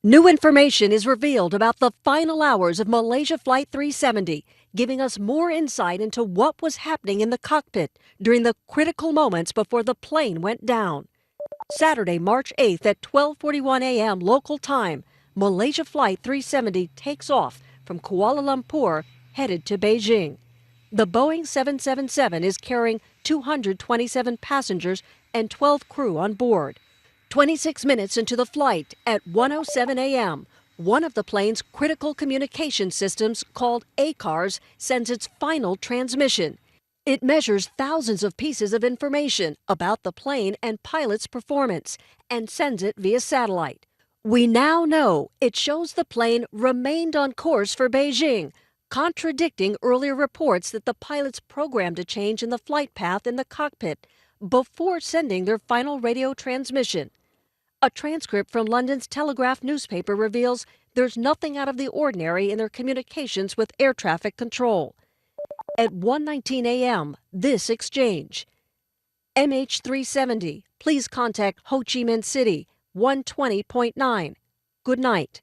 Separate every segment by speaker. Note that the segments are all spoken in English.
Speaker 1: New information is revealed about the final hours of Malaysia Flight 370, giving us more insight into what was happening in the cockpit during the critical moments before the plane went down. Saturday, March 8th at 12:41 a.m. local time, Malaysia Flight 370 takes off from Kuala Lumpur headed to Beijing. The Boeing 777 is carrying 227 passengers and 12 crew on board. 26 minutes into the flight at 1:07 a.m., one of the plane's critical communication systems, called ACARS, sends its final transmission. It measures thousands of pieces of information about the plane and pilot's performance and sends it via satellite. We now know it shows the plane remained on course for Beijing, contradicting earlier reports that the pilots programmed a change in the flight path in the cockpit before sending their final radio transmission. A transcript from London's Telegraph newspaper reveals there's nothing out of the ordinary in their communications with air traffic control. At 1:19 a.m., this exchange. MH370, please contact Ho Chi Minh City, 120.9. Good night.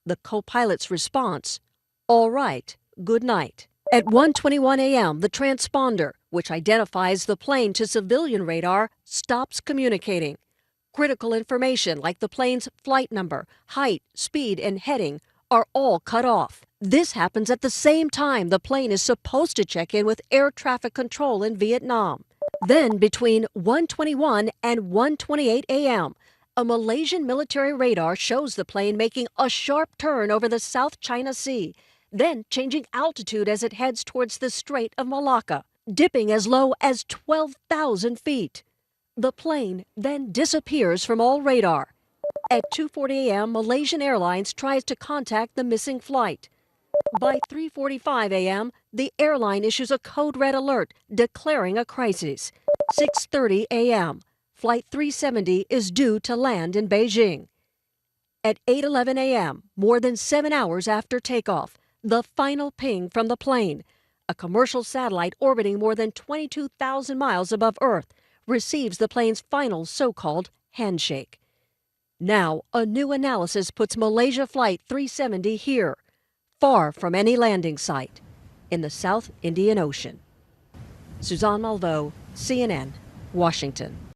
Speaker 1: The co-pilot's response, all right, good night. At 1:21 a.m., the transponder, which identifies the plane to civilian radar, stops communicating. Critical information like the plane's flight number, height, speed, and heading are all cut off. This happens at the same time the plane is supposed to check in with air traffic control in Vietnam. Then, between 1:21 and 1:28 a.m., a Malaysian military radar shows the plane making a sharp turn over the South China Sea, then changing altitude as it heads towards the Strait of Malacca, dipping as low as 12,000 feet. The plane then disappears from all radar. At 2:40 a.m., Malaysian Airlines tries to contact the missing flight. By 3:45 a.m., the airline issues a code red alert declaring a crisis. 6:30 a.m., Flight 370 is due to land in Beijing. At 8:11 a.m., more than 7 hours after takeoff, the final ping from the plane, a commercial satellite orbiting more than 22,000 miles above Earth, receives the plane's final so-called handshake. Now, a new analysis puts Malaysia Flight 370 here, far from any landing site, in the South Indian Ocean. Suzanne Malveaux, CNN, Washington.